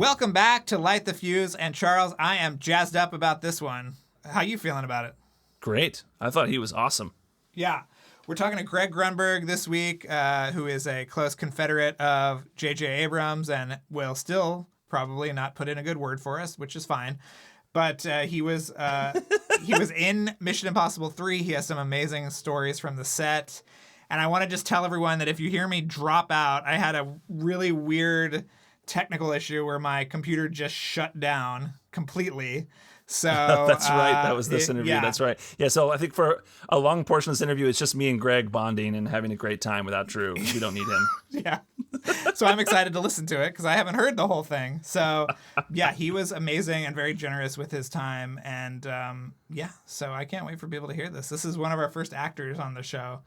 Welcome back to Light the Fuse. And Charles, I am jazzed up about this one. How you feeling about it? Great. I thought he was awesome. Yeah. We're talking to Greg Grunberg this week, who is a close confederate of JJ Abrams and will still probably not put in a good word for us, which is fine. But he was in Mission Impossible 3. He has some amazing stories from the set. And I want to just tell everyone that if you hear me drop out, I had a really weird technical issue where my computer just shut down completely. So that's right. That was this interview. Yeah. That's right. Yeah. So I think for a long portion of this interview, it's just me and Greg bonding and having a great time without Drew. We don't need him. Yeah. So I'm excited to listen to it because I haven't heard the whole thing. So yeah, he was amazing and very generous with his time. And yeah, so I can't wait for people to hear this. This is one of our first actors on the show.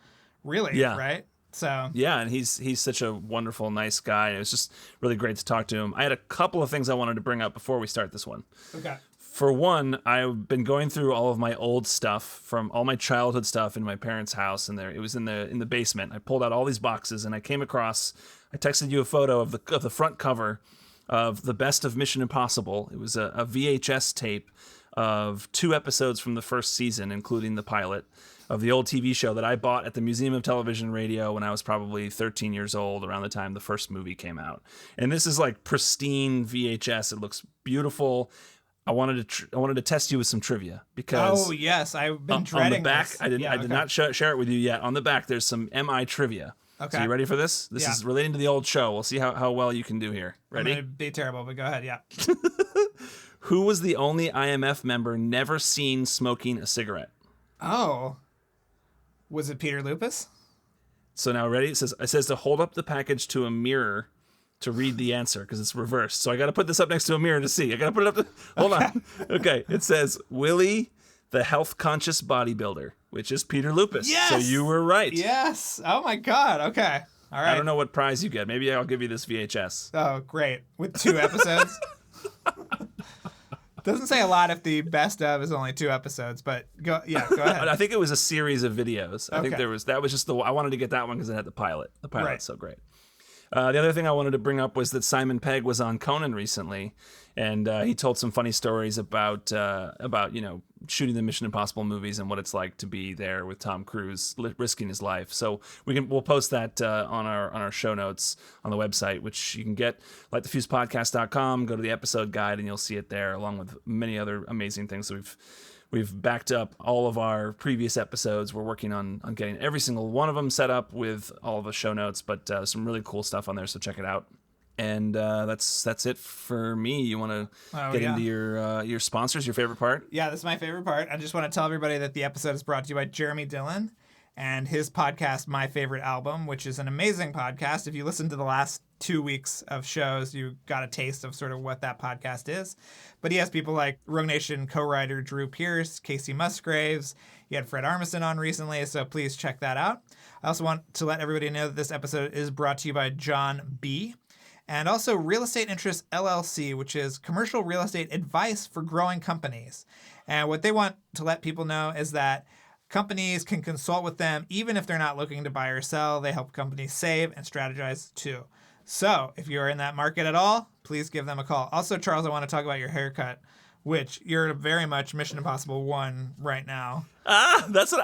Really? Yeah. Right? So yeah, and he's such a wonderful, nice guy. It was just really great to talk to him. I had a couple of things I wanted to bring up before we start this one. Okay. For one, I've been going through all of my old stuff from all my childhood stuff in my parents' house, and it was in the basement. I pulled out all these boxes, and I came across. I texted you a photo of the front cover of the best of Mission Impossible. It was a VHS tape of 2 episodes from the first season, including the pilot of the old TV show that I bought at the Museum of Television and Radio when I was probably 13 years old, around the time the first movie came out. And this is like pristine VHS. It looks beautiful. I wanted to test you with some trivia because yes, I've been dreading on the back. this. I did not share it with you yet. On the back, there's some MI trivia. Okay. So you ready for this? This is relating to the old show. We'll see how well you can do here. Ready? I'm gonna be terrible, but go ahead. Yeah. Who was the only IMF member never seen smoking a cigarette? Oh, was it Peter Lupus? So now ready? It says to hold up the package to a mirror to read the answer because it's reversed. So I got to put this up next to a mirror to see. I got to put it up to... Hold on. Okay. It says, Willie, the health-conscious bodybuilder, which is Peter Lupus. Yes! So you were right. Yes. Oh, my God. Okay. All right. I don't know what prize you get. Maybe I'll give you this VHS. Oh, great. With 2 episodes? Doesn't say a lot if the best of is only 2 episodes, but go ahead. I think it was a series of videos. I think Okay. that was just I wanted to get that one because it had the pilot. The pilot's Right. so great. The other thing I wanted to bring up was that Simon Pegg was on Conan recently, and he told some funny stories about shooting the Mission Impossible movies and what it's like to be there with Tom Cruise risking his life. So we'll post that on our show notes on the website, which you can get LightTheFusePodcast.com. Go to the episode guide and you'll see it there, along with many other amazing things that We've backed up all of our previous episodes. We're working on getting every single one of them set up with all of the show notes, but some really cool stuff on there, so check it out. And that's it for me. You want to get into your sponsors, your favorite part? Yeah, this is my favorite part. I just want to tell everybody that the episode is brought to you by Jeremy Dillon and his podcast, My Favorite Album, which is an amazing podcast. If you listen to the last 2 weeks of shows, you got a taste of sort of what that podcast is. But he has people like Rogue Nation co-writer Drew Pierce, Casey Musgraves. He had Fred Armisen on recently, so please check that out. I also want to let everybody know that this episode is brought to you by John B. And also Real Estate Interest LLC, which is commercial real estate advice for growing companies. And what they want to let people know is that companies can consult with them even if they're not looking to buy or sell. They help companies save and strategize too. So if you're in that market at all, please give them a call. Also, Charles, I want to talk about your haircut, which you're very much Mission Impossible 1 right now. That's what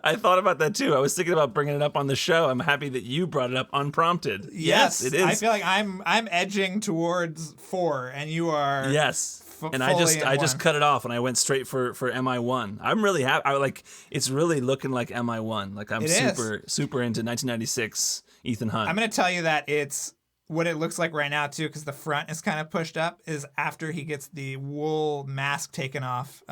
I thought about that too. I was thinking about bringing it up on the show. I'm happy that you brought it up unprompted. Yes, it is. I feel like I'm edging towards 4, and you are. Yes. And I just cut it off and I went straight for MI1. I'm really happy. It's really looking like MI1. Like I'm super into 1996 Ethan Hunt. I'm going to tell you that it's what it looks like right now too, because the front is kind of pushed up, is after he gets the wool mask taken off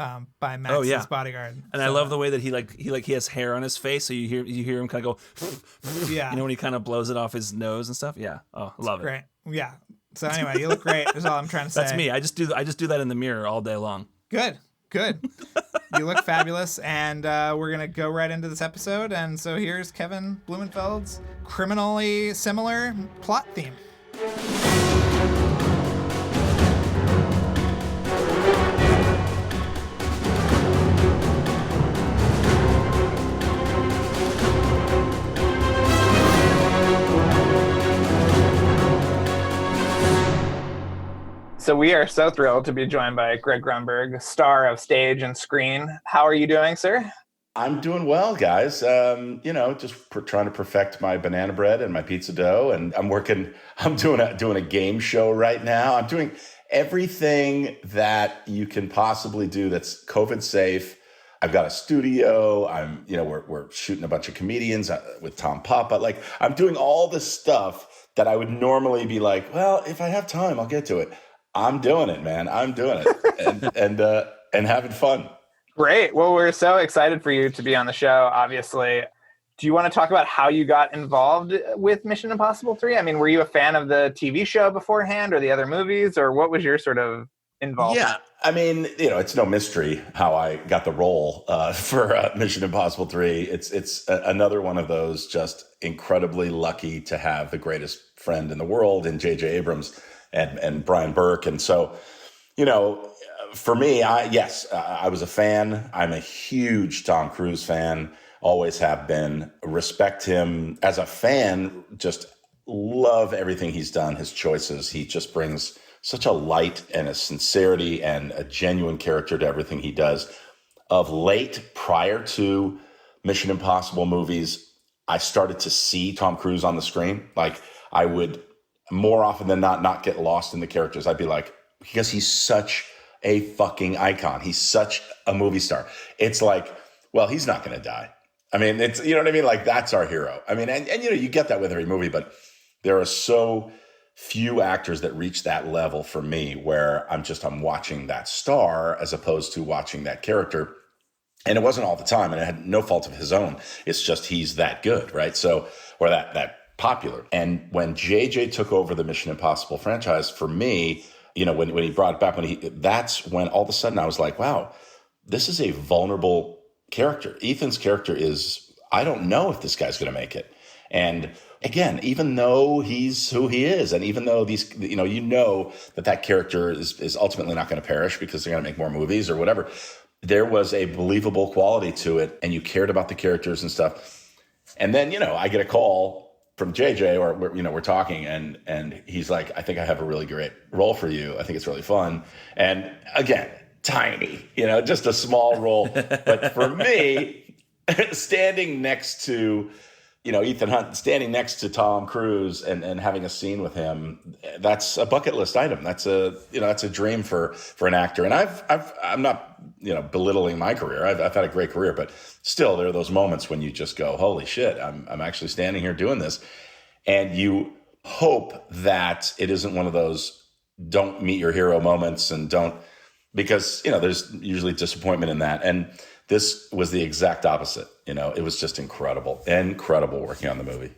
by Max's bodyguard. And I love the way that he has hair on his face, so you hear him kind of go, yeah. You know, when he kind of blows it off his nose and stuff. Yeah. Oh, love it. Great. Yeah. So anyway, you look great. Is all I'm trying to say. That's me. I just do that in the mirror all day long. Good. You look fabulous, and we're gonna go right into this episode. And so here's Kevin Blumenfeld's criminally similar plot theme. So we are so thrilled to be joined by Greg Grunberg, star of stage and screen. How are you doing, sir? I'm doing well, guys. Just trying to perfect my banana bread and my pizza dough, and I'm doing a game show right now. I'm doing everything that you can possibly do that's COVID safe. I've got a studio. We're shooting a bunch of comedians with Tom Papa. Like, I'm doing all this stuff that I would normally be like, well, if I have time, I'll get to it. I'm doing it, man. I'm doing it, and having fun. Great. Well, we're so excited for you to be on the show, obviously. Do you want to talk about how you got involved with Mission Impossible 3? I mean, were you a fan of the TV show beforehand or the other movies, or what was your sort of involvement? Yeah, I mean, it's no mystery how I got the role for Mission Impossible 3. It's another one of those just incredibly lucky to have the greatest friend in the world in JJ Abrams and Brian Burke. And so, for me, I was a fan. I'm a huge Tom Cruise fan, always have been. Respect him as a fan, just love everything he's done, his choices. He just brings such a light and a sincerity and a genuine character to everything he does. Of late, prior to Mission Impossible movies, I started to see Tom Cruise on the screen. Like, I would more often than not get lost in the characters. I'd be like, because he's such a fucking icon. He's such a movie star. It's like, well, he's not going to die. I mean, it's, you know what I mean? Like, that's our hero. I mean, and you get that with every movie, but there are so few actors that reach that level for me where I'm watching that star as opposed to watching that character. And it wasn't all the time, and it had no fault of his own. It's just he's that good, right? So, or that popular. And when JJ took over the Mission Impossible franchise, for me, when he brought it back, that's when all of a sudden I was like, wow, this is a vulnerable character. Ethan's character I don't know if this guy's going to make it. And again, even though he's who he is, and even though that character is ultimately not going to perish because they're going to make more movies or whatever, there was a believable quality to it, and you cared about the characters and stuff. And then, I get a call from JJ, or we're talking, and he's like, I think I have a really great role for you. I think it's really fun. And again, tiny, just a small role. But for me, standing next to, Ethan Hunt, standing next to Tom Cruise and having a scene with him, that's a bucket list item. That's a dream for an actor. And I'm not, belittling my career. I've had a great career, but still there are those moments when you just go, holy shit, I'm actually standing here doing this. And you hope that it isn't one of those don't meet your hero moments because there's usually disappointment in that. And this was the exact opposite. It was just incredible working on the movie.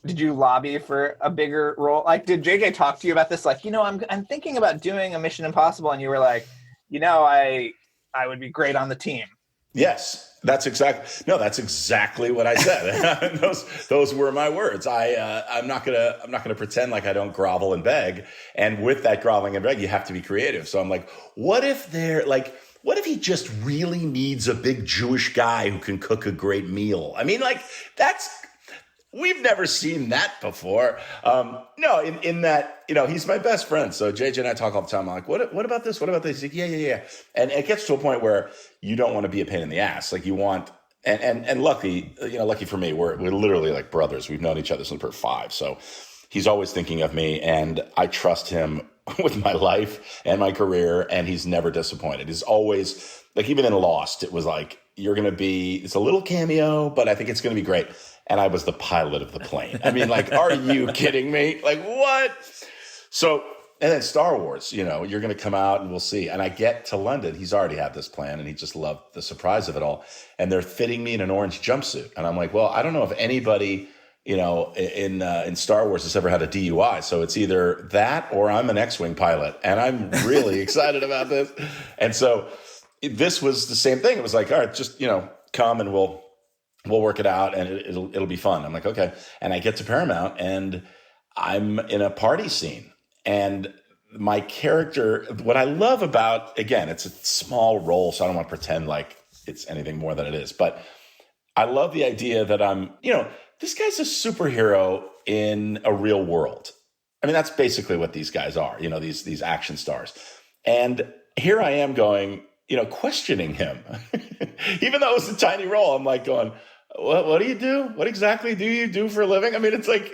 Did you lobby for a bigger role? Like, did JJ talk to you about this? Like, I'm thinking about doing a Mission Impossible, and you were like, I would be great on the team. Yes, that's exactly what I said. those were my words. I'm not gonna pretend like I don't grovel and beg. And with that groveling and beg, you have to be creative. So I'm like, what if he just really needs a big Jewish guy who can cook a great meal? I mean, like, we've never seen that before. No, in that, he's my best friend. So JJ and I talk all the time. I'm like, what about this? What about this? He's like, yeah. And it gets to a point where you don't want to be a pain in the ass. Like, you want, and lucky for me, we're literally like brothers. We've known each other since we're 5. So he's always thinking of me, and I trust him with my life and my career, and he's never disappointed. He's always, like, even in Lost, it was like, it's a little cameo, but I think it's going to be great. And I was the pilot of the plane. I mean, like, are you kidding me? Like, what? So, and then Star Wars, you're going to come out and we'll see. And I get to London. He's already had this plan, and he just loved the surprise of it all. And they're fitting me in an orange jumpsuit. And I'm like, well, I don't know if anybody, in Star Wars has ever had a DUI. So it's either that or I'm an X-Wing pilot. And I'm really excited about this. And so this was the same thing. It was like, all right, just, come and we'll work it out, and it'll be fun. I'm like, okay. And I get to Paramount, and I'm in a party scene. And my character, what I love about, again, it's a small role, so I don't want to pretend like it's anything more than it is. But I love the idea that I'm, this guy's a superhero in a real world. I mean, that's basically what these guys are, these action stars. And here I am going, questioning him. Even though it was a tiny role, I'm like going, what do you do? What exactly do you do for a living? I mean, it's like,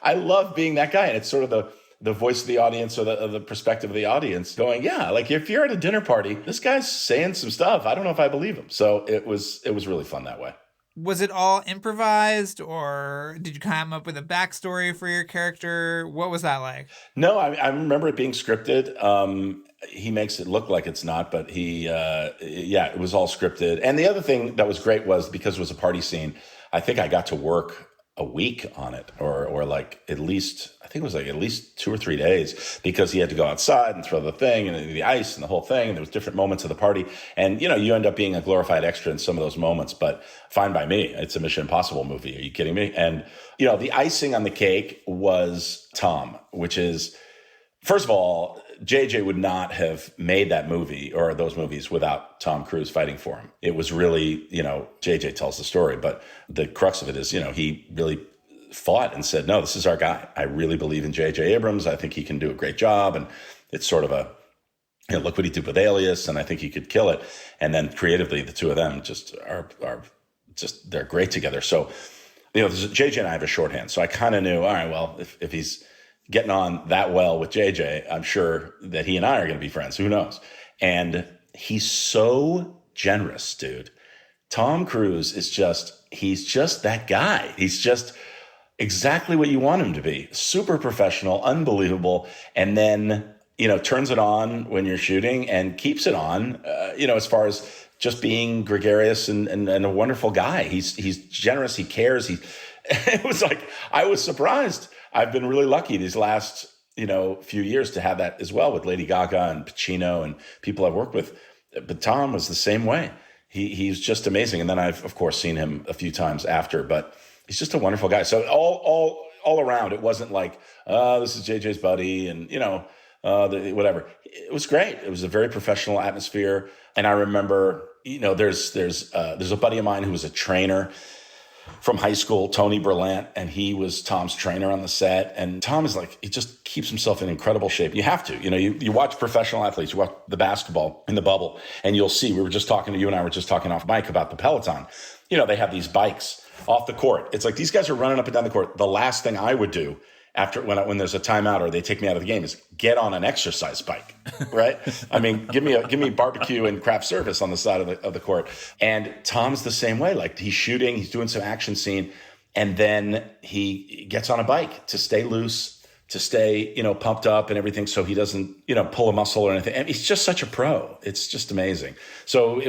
I love being that guy. And it's sort of the voice of the audience, or the perspective of the audience going, yeah, like if you're at a dinner party, this guy's saying some stuff. I don't know if I believe him. So it was really fun that way. Was it all improvised, or did you come up with a backstory for your character? What was that like? No, I remember it being scripted. He makes it look like it's not, but it was all scripted. And the other thing that was great was, because it was a party scene, I think I got to work a week on it, or like at least 2 or 3 days, because he had to go outside and throw the thing and the ice and the whole thing. And there was different moments of the party. And, you end up being a glorified extra in some of those moments, but fine by me. It's a Mission Impossible movie. Are you kidding me? And, the icing on the cake was Tom, which is, first of all, JJ would not have made that movie or those movies without Tom Cruise fighting for him. It was really, JJ tells the story, but the crux of it is, he really fought and said, no, this is our guy. I really believe in JJ Abrams. I think he can do a great job. And it's sort of look what he did with Alias, and I think he could kill it. And then creatively, the two of them just are they're great together. So, JJ and I have a shorthand. So I kind of knew, all right, well, if he's getting on that well with JJ, I'm sure that he and I are going to be friends. Who knows? And he's so generous, dude. Tom Cruise he's just that guy. He's just exactly what you want him to be. Super professional, unbelievable. And then, turns it on when you're shooting and keeps it on, as far as just being gregarious and a wonderful guy. He's generous. He cares. It was like, I was surprised. I've been really lucky these last, few years to have that as well, with Lady Gaga and Pacino and people I've worked with. But Tom was the same way. He's just amazing. And then I've, of course, seen him a few times after, but he's just a wonderful guy. So all around, it wasn't like, this is JJ's buddy and, whatever. It was great. It was a very professional atmosphere. And I remember, there's a buddy of mine who was a trainer from high school, Tony Berlant, and he was Tom's trainer on the set. And Tom is like, he just keeps himself in incredible shape. You have to, you watch professional athletes, you watch the basketball in the bubble, and you'll see, you and I were just talking off mic about the Peloton. They have these bikes off the court. It's like, these guys are running up and down the court. The last thing I would do after when there's a timeout or they take me out of the game is get on an exercise bike, right? I mean, give me barbecue and craft service on the side of the court. And Tom's the same way. Like, he's shooting, he's doing some action scene, and then he gets on a bike to stay loose, to stay, pumped up and everything, so he doesn't, pull a muscle or anything. And he's just such a pro. It's just amazing. So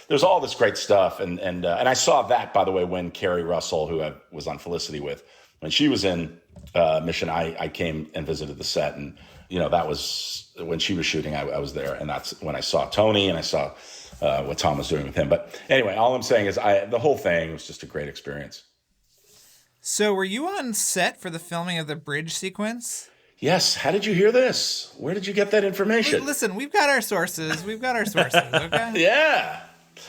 there's all this great stuff. And I saw that, by the way, when Carrie Russell, who I was on Felicity with, when she was in Mission, I came and visited the set, and that was when she was shooting. I was there, and that's when I saw Tony and I saw what Tom was doing with him. But anyway, all I'm saying is the whole thing was just a great experience. So were you on set for the filming of the bridge sequence? Yes. How did you hear this? Where did you get that information? Listen, we've got our sources. Okay? Yeah.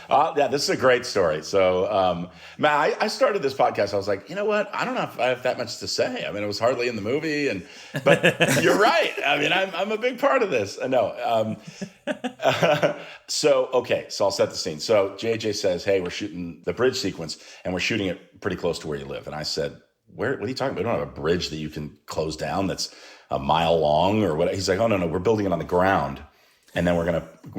Yeah, this is a great story. So, I started this podcast. I was like, you know what? I don't know if I have that much to say. I mean, it was hardly in the movie, but you're right. I mean, I'm a big part of this. No. So I'll set the scene. So JJ says, hey, we're shooting the bridge sequence, and we're shooting it pretty close to where you live. And I said, what are you talking about? We don't have a bridge that you can close down that's a mile long or what? He's like, oh, no, we're building it on the ground. And then we're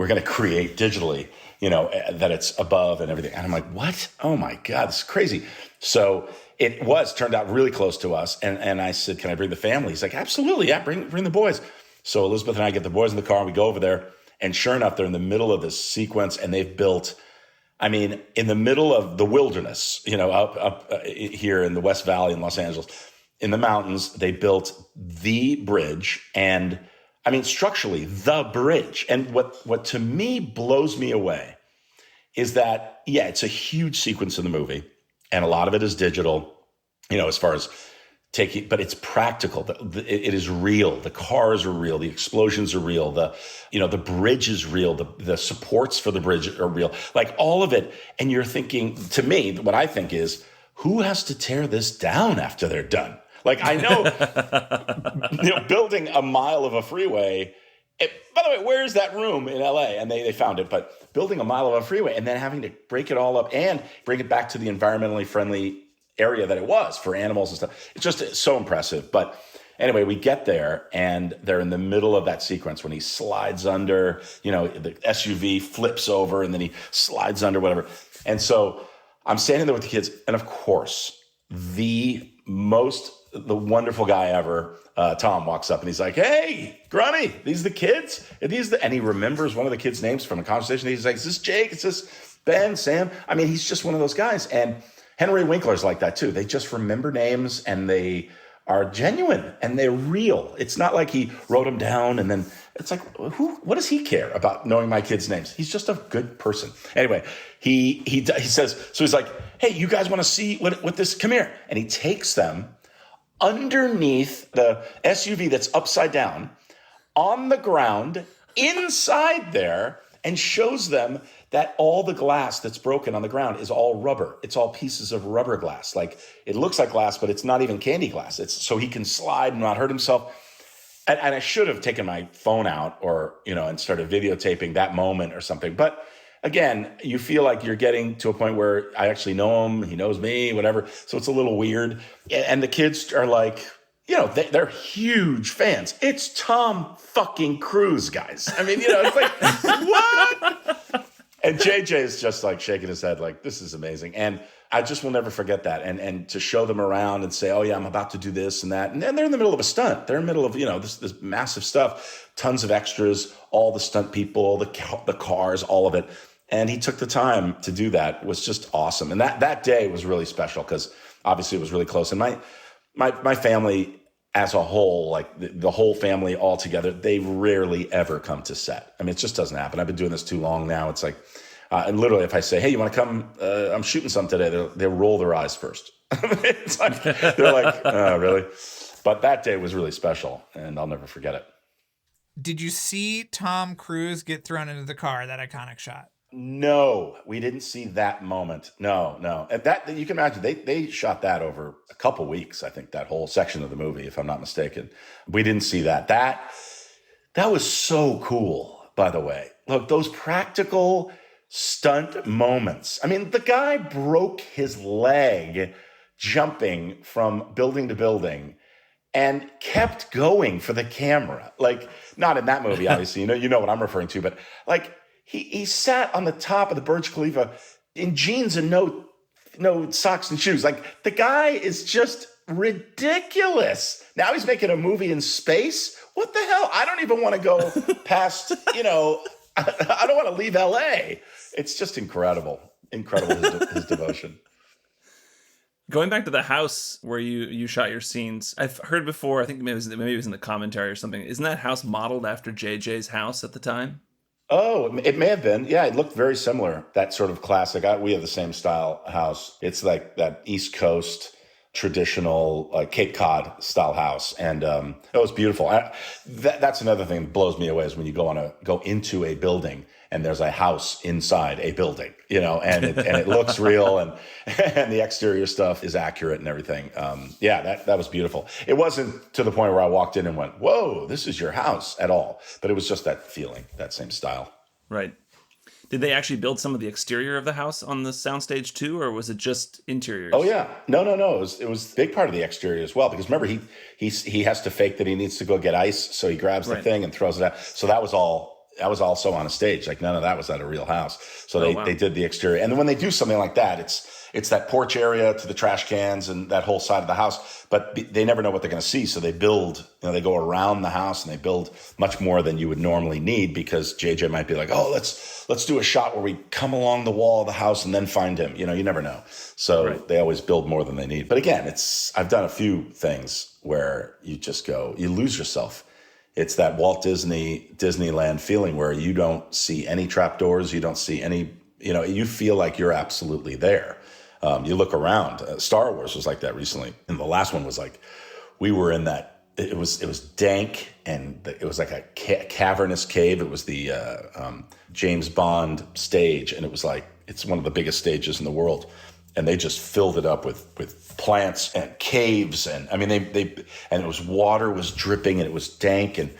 gonna create digitally, that it's above and everything. And I'm like, what? Oh my God, this is crazy. So it turned out really close to us. And I said, can I bring the family? He's like, absolutely, yeah, bring the boys. So Elizabeth and I get the boys in the car, and we go over there. And sure enough, they're in the middle of this sequence, and they've built, in the middle of the wilderness, up here in the West Valley in Los Angeles, in the mountains, they built the bridge, and structurally, the bridge. And what to me blows me away is that, yeah, it's a huge sequence in the movie, and a lot of it is digital, as far as but it's practical. It is real. The cars are real. The explosions are real. The bridge is real. The supports for the bridge are real. Like, all of it. And you're thinking, to me, what I think is, who has to tear this down after they're done? Like, I know, building a mile of a freeway. By the way, where's that room in LA? And they found it. But building a mile of a freeway and then having to break it all up and bring it back to the environmentally friendly area that it was for animals and stuff. It's so impressive. But anyway, we get there and they're in the middle of that sequence when he slides under, the SUV flips over and then he slides under, whatever. And so I'm standing there with the kids. And of course, the wonderful guy ever, Tom, walks up and he's like, "Hey, Grunny, these the kids?" And he remembers one of the kids' names from a conversation. He's like, "Is this Jake? Is this Ben, Sam?" I mean, he's just one of those guys. And Henry Winkler's like that too. They just remember names and they are genuine and they're real. It's not like he wrote them down and then it's like, what does he care about knowing my kids' names? He's just a good person. Anyway, he says, so he's like, "Hey, you guys want to see what this, come here." And he takes them underneath the SUV that's upside down on the ground inside there and shows them that all the glass that's broken on the ground is all rubber. It's all pieces of rubber glass. Like, it looks like glass, but it's not even candy glass. It's so he can slide and not hurt himself. And I should have taken my phone out or, and started videotaping that moment or something. But again, you feel like you're getting to a point where I actually know him, he knows me, whatever. So it's a little weird. And the kids are like, they're huge fans. It's Tom fucking Cruise, guys. I mean, it's like, what? And JJ is just like shaking his head like, this is amazing. And I just will never forget that. And to show them around and say, "Oh yeah, I'm about to do this and that." And then they're in the middle of a stunt. They're in the middle of, this massive stuff, tons of extras, all the stunt people, the cars, all of it. And he took the time to do that. It was just awesome. And that day was really special because obviously it was really close. And my family as a whole, like the whole family all together, they rarely ever come to set. I mean, it just doesn't happen. I've been doing this too long now. It's like, and literally if I say, "Hey, you want to come? I'm shooting something today," they'll roll their eyes first. It's like, they're like, "Oh, really?" But that day was really special and I'll never forget it. Did you see Tom Cruise get thrown into the car, that iconic shot? No, we didn't see that moment. No. And that, you can imagine, they shot that over a couple weeks, I think, that whole section of the movie, if I'm not mistaken. We didn't see that. That was so cool, by the way. Look, those practical stunt moments. I mean, the guy broke his leg jumping from building to building and kept going for the camera. Like, not in that movie, obviously. You know what I'm referring to, but like, He sat on the top of the Burj Khalifa in jeans and no socks and shoes. Like, the guy is just ridiculous. Now he's making a movie in space. What the hell? I don't even want to go past, I don't want to leave LA. It's just incredible. Incredible, his devotion. Going back to the house where you shot your scenes, I've heard before, I think maybe it was in the commentary or something. Isn't that house modeled after JJ's house at the time? Oh, it may have been. Yeah, it looked very similar. That sort of classic. We have the same style house. It's like that East Coast traditional Cape Cod style house, and it was beautiful. That's another thing that blows me away is when you go into a building and there's a house inside a building, and it looks real and the exterior stuff is accurate and everything. That was beautiful. It wasn't to the point where I walked in and went, "Whoa, this is your house," at all. But it was just that feeling, that same style. Right. Did they actually build some of the exterior of the house on the soundstage too, or was it just interiors? Oh yeah, no. It was a big part of the exterior as well, because remember he has to fake that he needs to go get ice, so he grabs the thing and throws it out. So that was also on a stage. Like, none of that was at a real house. So they did the exterior. And then when they do something like that, it's that porch area to the trash cans and that whole side of the house, but they never know what they're going to see. So they build, they go around the house and they build much more than you would normally need, because JJ might be like, "Oh, let's do a shot where we come along the wall of the house and then find him." You never know. So They always build more than they need. But again, I've done a few things where you lose yourself. It's that Walt Disneyland feeling where you don't see any trapdoors. You don't see any, you feel like you're absolutely there. You look around. Star Wars was like that recently. And the last one was like, we were in that, it was dank and it was like a cavernous cave. It was the James Bond stage. And it was like, it's one of the biggest stages in the world. and they just filled it up with plants and caves, and I mean and it was water was dripping and it was dank, and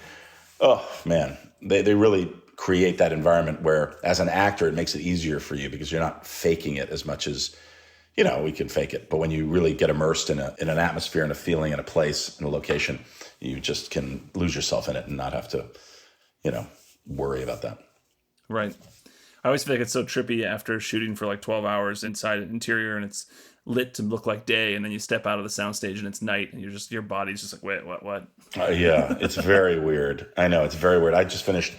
oh man, they really create that environment where as an actor it makes it easier for you because you're not faking it as much as we can fake it. But when you really get immersed in an atmosphere and a feeling and a place and a location, you just can lose yourself in it and not have to worry about that. Right. I always feel like it's so trippy after shooting for like 12 hours inside an interior and it's lit to look like day, and then you step out of the soundstage and it's night, and your body's just like, wait, what? Yeah, it's very weird. I know, it's very weird. I just finished,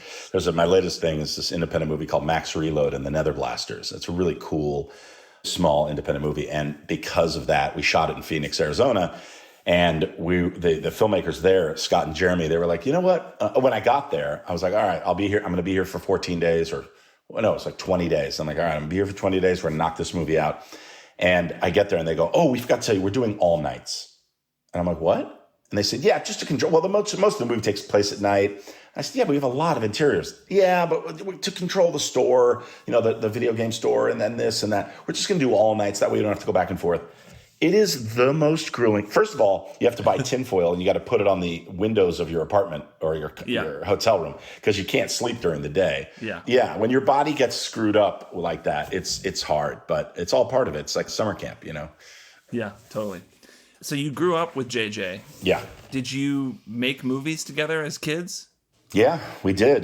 my latest thing is this independent movie called Max Reload and the Nether Blasters. It's a really cool, small independent movie. And because of that, we shot it in Phoenix, Arizona. And the filmmakers there, Scott and Jeremy, they were like, you know what? When I got there, I was like, all right, I'll be here. I'm going to be here for 14 days it's like 20 days. I'm like, all right, I'm going to be here for 20 days. We're going to knock this movie out. And I get there and they go, oh, we forgot to tell you, we're doing all nights. And I'm like, what? And they said, yeah, just to control. Well, most of the movie takes place at night. I said, yeah, but we have a lot of interiors. Yeah, but to control the store, the video game store, and then this and that. We're just going to do all nights. That way you don't have to go back and forth. It is the most grueling. First of all, you have to buy tinfoil and you got to put it on the windows of your apartment or your hotel room because you can't sleep during the day. Yeah. Yeah. When your body gets screwed up like that, it's hard, but it's all part of it. It's like summer camp, Yeah, totally. So you grew up with JJ. Yeah. Did you make movies together as kids? Yeah, we did.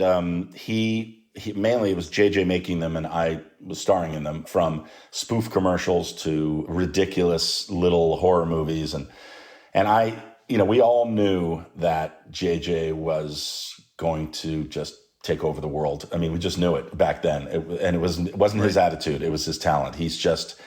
He mainly it was JJ making them and I was starring in them, from spoof commercials to ridiculous little horror movies. And I, we all knew that JJ was going to just take over the world. I mean, we just knew it back then. It wasn't his attitude. It was his talent. He's just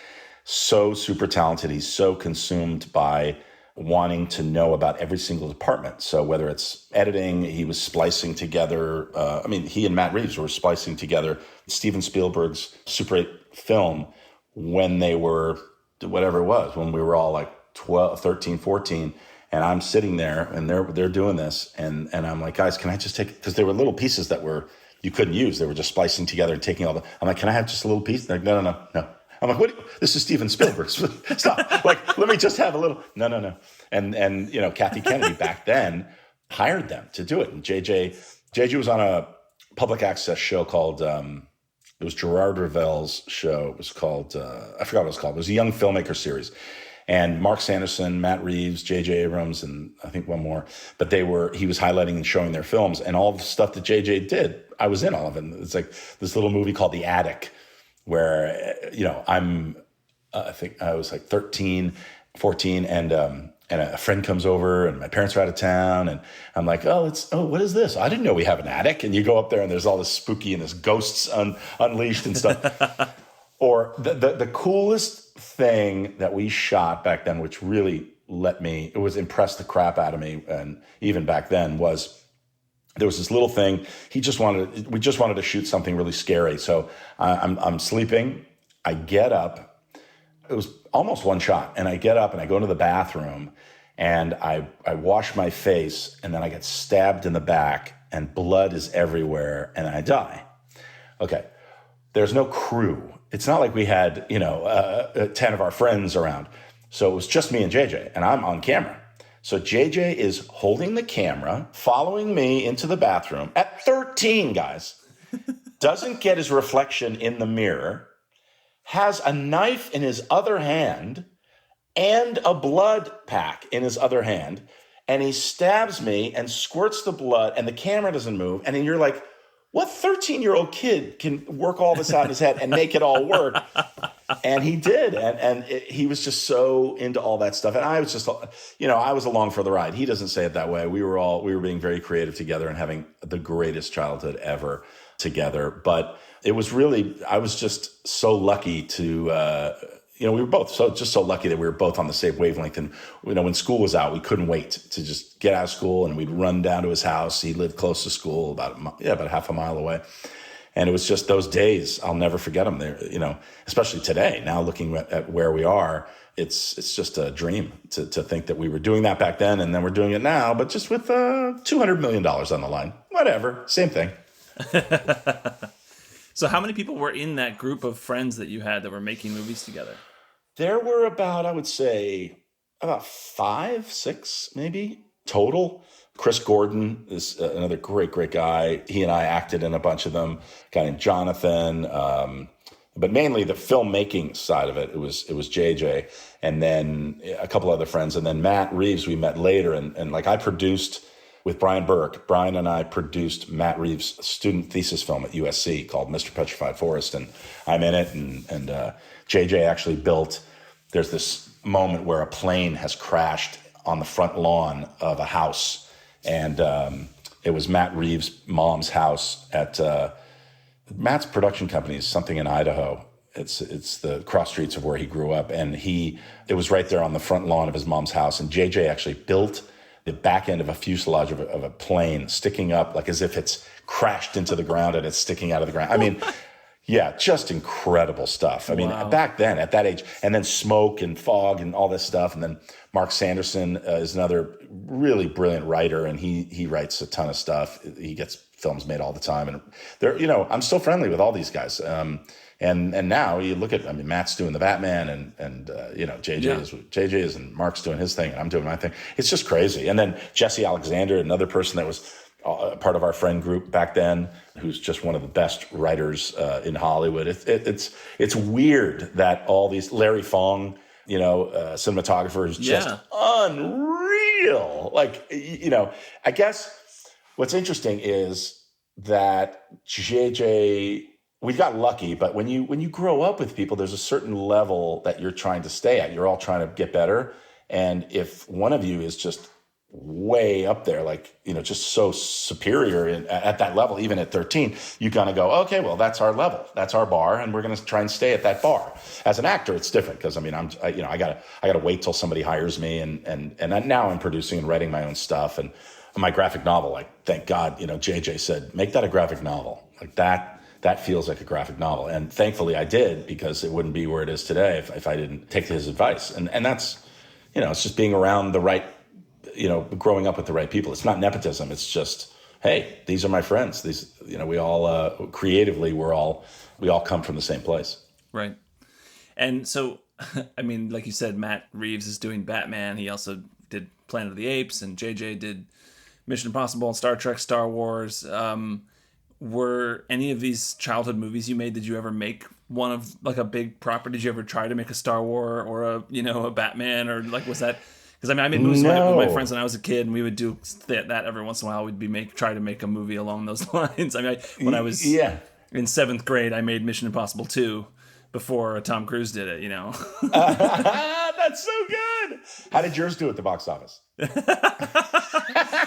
so super talented. He's so consumed by wanting to know about every single department. So whether it's editing, he was splicing together. He and Matt Reeves were splicing together Steven Spielberg's Super 8 film when they were, whatever it was, when we were all like 12, 13, 14. And I'm sitting there and they're doing this. And I'm like, guys, can I just take, because there were little pieces that you couldn't use. They were just splicing together and taking I'm like, can I have just a little piece? They're like, no. I'm like, what? This is Steven Spielberg. Stop. Like, let me just have a little. No. And Kathy Kennedy back then hired them to do it. And JJ was on a public access show called, it was Gerard Revel's show. It was called, I forgot what it was called. It was a young filmmaker series. And Mark Sanderson, Matt Reeves, JJ Abrams, and I think one more. But he was highlighting and showing their films. And all the stuff that JJ did, I was in all of it. It's like this little movie called The Attic, where, I think I was like 13, 14, and a friend comes over and my parents are out of town and I'm like, what is this? I didn't know we have an attic. And you go up there and there's all this spooky and there's ghosts unleashed and stuff. Or the coolest thing that we shot back then, which really impressed the crap out of me. And even back then there was this little thing. We just wanted to shoot something really scary. So I'm sleeping. I get up. It was almost one shot. And I get up and I go into the bathroom and I wash my face and then I get stabbed in the back and blood is everywhere and I die. Okay. There's no crew. It's not like we had, 10 of our friends around. So it was just me and JJ and I'm on camera. So JJ is holding the camera, following me into the bathroom at 13, guys, doesn't get his reflection in the mirror, has a knife in his other hand and a blood pack in his other hand, and he stabs me and squirts the blood and the camera doesn't move. And then you're like, what 13-year-old kid can work all this out in his head and make it all work? And he did. And he was just so into all that stuff. And I was just, I was along for the ride. He doesn't say it that way. We were being very creative together and having the greatest childhood ever together. But it was really, I was just so lucky to, we were both so lucky that we were both on the same wavelength. And, when school was out, we couldn't wait to just get out of school and we'd run down to his house. He lived close to school, about half a mile away. And it was just those days. I'll never forget them there, especially today. Now looking at where we are, it's just a dream to think that we were doing that back then and then we're doing it now, but just with $200 million on the line. Whatever, same thing. So how many people were in that group of friends that you had that were making movies together? There were about, I would say, about 5, 6 maybe total. Chris Gordon is another great guy. He and I acted in a bunch of them. A guy named Jonathan, but mainly the filmmaking side of it. It was JJ, and then a couple other friends, and then Matt Reeves. We met later, and like I produced with Brian Burke. Brian and I produced Matt Reeves' student thesis film at USC called Mr. Petrified Forest, and I'm in it. And JJ actually built. There's this moment where a plane has crashed on the front lawn of a house. And it was Matt Reeves' mom's house at Matt's production company is something in Idaho. It's the cross streets of where he grew up. And it was right there on the front lawn of his mom's house. And JJ actually built the back end of a fuselage of a plane sticking up like as if it's crashed into the ground and it's sticking out of the ground. I mean, yeah, just incredible stuff. I mean, back then at that age, and then smoke and fog and all this stuff. And then Mark Sanderson is another really brilliant writer, and he writes a ton of stuff. He gets films made all the time, and they're, I'm still friendly with all these guys. And now you look at, I mean, Matt's doing the Batman, and JJ is, and Mark's doing his thing, and I'm doing my thing. It's just crazy. And then Jesse Alexander, another person that was part of our friend group back then, who's just one of the best writers in Hollywood. It's weird that all these, Larry Fong, cinematographer, is just unreal. Like, I guess what's interesting is that JJ, we got lucky, but when you grow up with people, there's a certain level that you're trying to stay at. You're all trying to get better. And if one of you is just way up there, like, just so superior at that level, even at 13, you kind of go, okay, well, that's our level, that's our bar, and we're going to try and stay at that bar. As an actor, it's different because I gotta wait till somebody hires me, and now I'm producing and writing my own stuff, and my graphic novel, like, thank God, JJ said, make that a graphic novel, like that feels like a graphic novel, and thankfully I did, because it wouldn't be where it is today if I didn't take his advice, and that's, it's just being around the right, growing up with the right people. It's not nepotism. It's just, hey, these are my friends. These, we all creatively, we all come from the same place. Right. And so, I mean, like you said, Matt Reeves is doing Batman. He also did Planet of the Apes, and JJ did Mission Impossible and Star Trek, Star Wars. Were any of these childhood movies you made, did you ever make one of like a big property? Did you ever try to make a Star Wars or a Batman, or like, was that? Because I made movies with my friends when I was a kid, and we would do that every once in a while. We'd try to make a movie along those lines. When I was in 7th grade, I made Mission Impossible 2 before Tom Cruise did it. That's so good. How did yours do at the box office?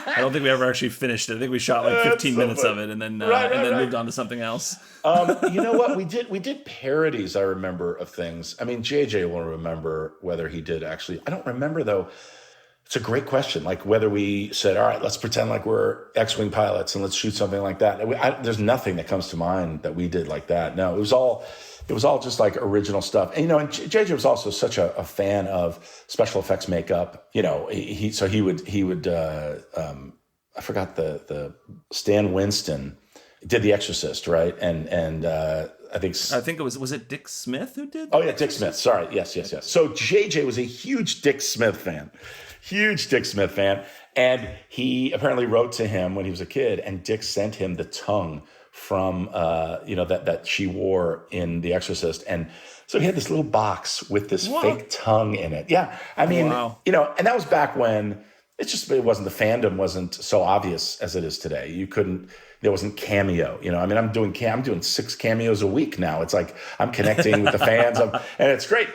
I don't think we ever actually finished it. I think we shot like 15 minutes of it, and then moved on to something else. You know what? We did parodies, I remember, of things. I mean, JJ will remember whether he did actually. I don't remember, though. It's a great question. Like whether we said, all right, let's pretend like we're X-Wing pilots and let's shoot something like that. There's nothing that comes to mind that we did like that. No, it was all just like original stuff. And, and JJ was also such a fan of special effects makeup. He would I forgot the Stan Winston did The Exorcist, right? And I think it was it Dick Smith who did? Oh yeah, Dick Smith. Sorry. Yes. So JJ was a huge Dick Smith fan. And he apparently wrote to him when he was a kid, and Dick sent him the tongue from that she wore in The Exorcist, and so he had this little box with this fake tongue in it. Yeah, I mean, wow. And that was back when it wasn't, the fandom wasn't so obvious as it is today. There wasn't Cameo. I'm doing 6 cameos a week now. It's like I'm connecting with the fans, and it's great.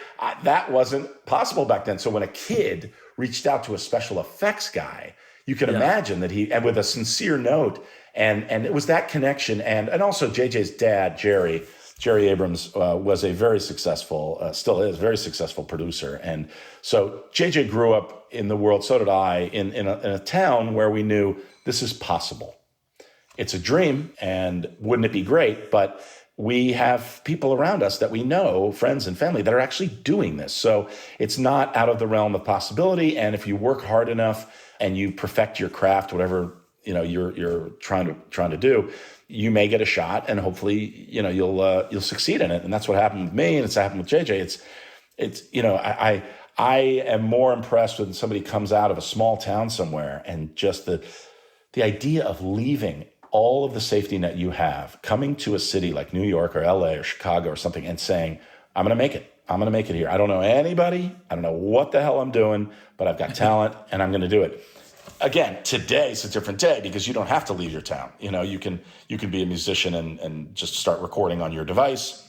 That wasn't possible back then. So when a kid reached out to a special effects guy, you can imagine that and with a sincere note. And it was that connection. And also JJ's dad, Jerry Abrams, was a very successful, still is, very successful producer. And so JJ grew up in the world, so did I, in a town where we knew this is possible. It's a dream, and wouldn't it be great? But we have people around us that we know, friends and family, that are actually doing this. So it's not out of the realm of possibility. And if you work hard enough and you perfect your craft, whatever you're trying to do, you may get a shot, and hopefully you'll succeed in it. And that's what happened with me, and it's happened with JJ. it's, I am more impressed when somebody comes out of a small town somewhere and just the idea of leaving all of the safety net you have, coming to a city like New York or LA or Chicago or something and saying, I'm going to make it. I'm going to make it here. I don't know anybody. I don't know what the hell I'm doing, but I've got talent and I'm going to do it. Again, today's a different day because you don't have to leave your town. You can be a musician and just start recording on your device.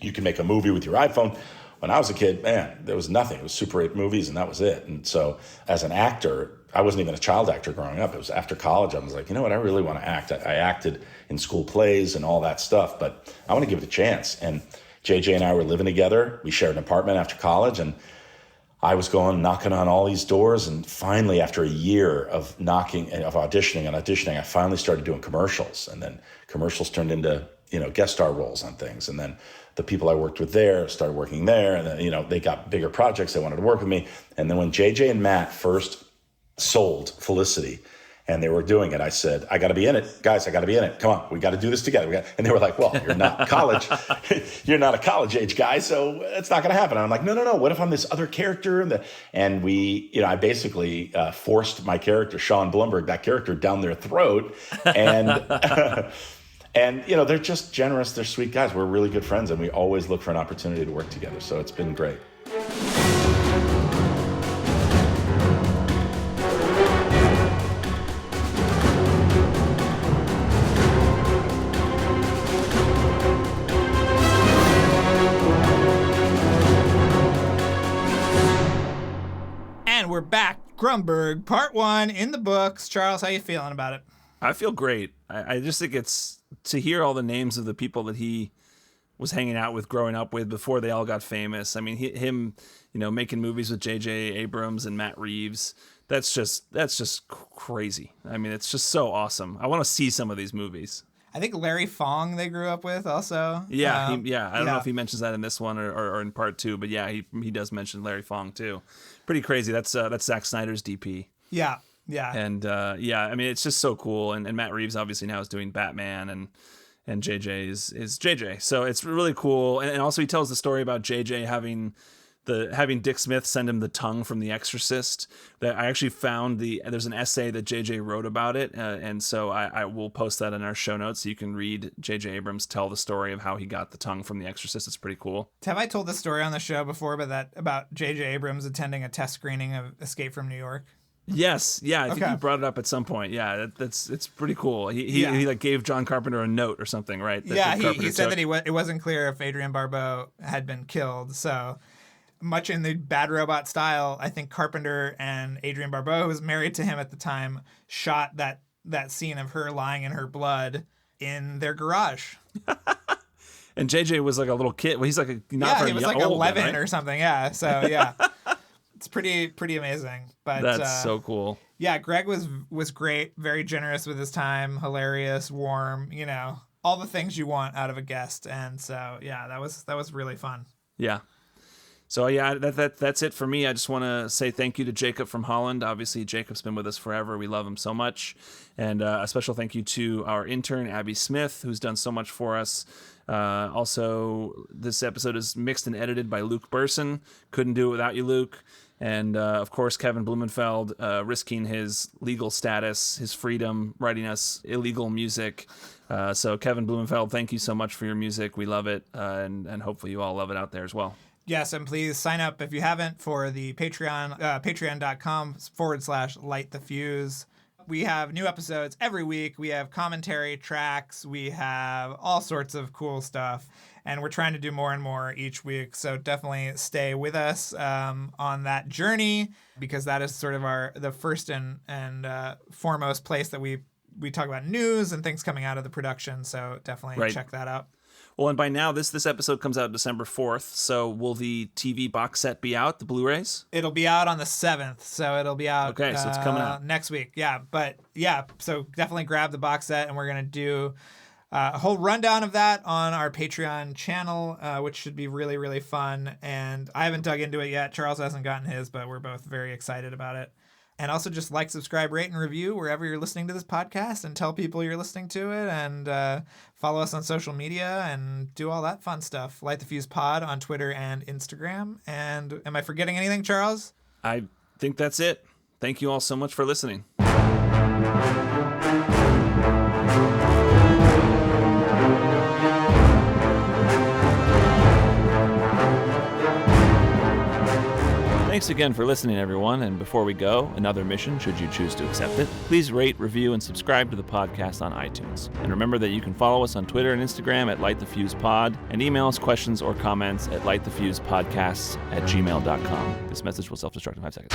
You can make a movie with your iPhone. When I was a kid, man, there was nothing. It was Super 8 movies and that was it. And so as an actor, I wasn't even a child actor growing up. It was after college. I was like, you know what? I really want to act. I acted in school plays and all that stuff, but I want to give it a chance. And JJ and I were living together. We shared an apartment after college, and I was knocking on all these doors. And finally, after a year of auditioning, I finally started doing commercials. And then commercials turned into, guest star roles on things. And then the people I worked with there started working there. And then, they got bigger projects. They wanted to work with me. And then when JJ and Matt first sold Felicity and they were doing it, I said, I got to be in it. Guys, I got to be in it. Come on, we got to do this together. And they were like, well, you're not college. You're not a college age guy, so it's not going to happen. And I'm like, no. What if I'm this other character? And we, I basically forced my character, Sean Blumberg, that character down their throat. And, and, they're just generous. They're sweet guys. We're really good friends. And we always look for an opportunity to work together. So it's been great. We're back. Grunberg, part 1 in the books. Charles, how you feeling about it? I feel great. I just think it's to hear all the names of the people that he was hanging out with, growing up with before they all got famous. I mean, him, making movies with JJ Abrams and Matt Reeves. That's just crazy. I mean, it's just so awesome. I want to see some of these movies. I think Larry Fong they grew up with also. Yeah, I don't know if he mentions that in this one or in part 2, but yeah, he does mention Larry Fong too. Pretty crazy. That's Zack Snyder's DP. Yeah. And I mean, it's just so cool. And Matt Reeves obviously now is doing Batman, and JJ is JJ. So it's really cool. And also he tells the story about JJ having Dick Smith send him the tongue from The Exorcist. That I actually found there's an essay that JJ wrote about it, and so I will post that in our show notes so you can read JJ Abrams tell the story of how he got the tongue from The Exorcist. It's pretty cool. Have I told this story on the show before, about JJ Abrams attending a test screening of Escape from New York? Yes, yeah, I think you brought it up at some point. Yeah, it's pretty cool. He like gave John Carpenter a note or something, right? He said that it wasn't clear if Adrienne Barbeau had been killed, so. Much in the Bad Robot style, I think Carpenter and Adrienne Barbeau, who was married to him at the time, shot that scene of her lying in her blood in their garage. And JJ was like a little kid. Well, he's like he was like 11 right? or something. Yeah, so yeah, it's pretty amazing. But that's so cool. Yeah, Greg was great, very generous with his time, hilarious, warm. All the things you want out of a guest, and so yeah, that was really fun. Yeah. So yeah, that's it for me. I just want to say thank you to Jacob from Holland. Obviously, Jacob's been with us forever. We love him so much. And a special thank you to our intern, Abby Smith, who's done so much for us. Also, this episode is mixed and edited by Luke Burson. Couldn't do it without you, Luke. And of course, Kevin Blumenfeld, risking his legal status, his freedom, writing us illegal music. So Kevin Blumenfeld, thank you so much for your music. We love it. And hopefully you all love it out there as well. Yes, and please sign up if you haven't for the Patreon, patreon.com/LightTheFuse. We have new episodes every week. We have commentary tracks. We have all sorts of cool stuff. And we're trying to do more and more each week. So definitely stay with us on that journey, because that is sort of the first and foremost place that we talk about news and things coming out of the production. So definitely check that out. Well, and by now, this episode comes out December 4th, so will the TV box set be out, the Blu-rays? It'll be out on the 7th, so it'll be out okay, so it's coming out next week. Yeah, but yeah, so definitely grab the box set, and we're going to do a whole rundown of that on our Patreon channel, which should be really, really fun. And I haven't dug into it yet. Charles hasn't gotten his, but we're both very excited about it. And also just like, subscribe, rate, and review wherever you're listening to this podcast, and tell people you're listening to it, and follow us on social media and do all that fun stuff. Light the Fuse Pod on Twitter and Instagram. And am I forgetting anything, Charles? I think that's it. Thank you all so much for listening. Thanks again for listening, everyone. And before we go, another mission, should you choose to accept it. Please rate, review, and subscribe to the podcast on iTunes. And remember that you can follow us on Twitter and Instagram at LightTheFusePod, and email us questions or comments at lightthefusepodcasts@gmail.com. This message will self-destruct in 5 seconds.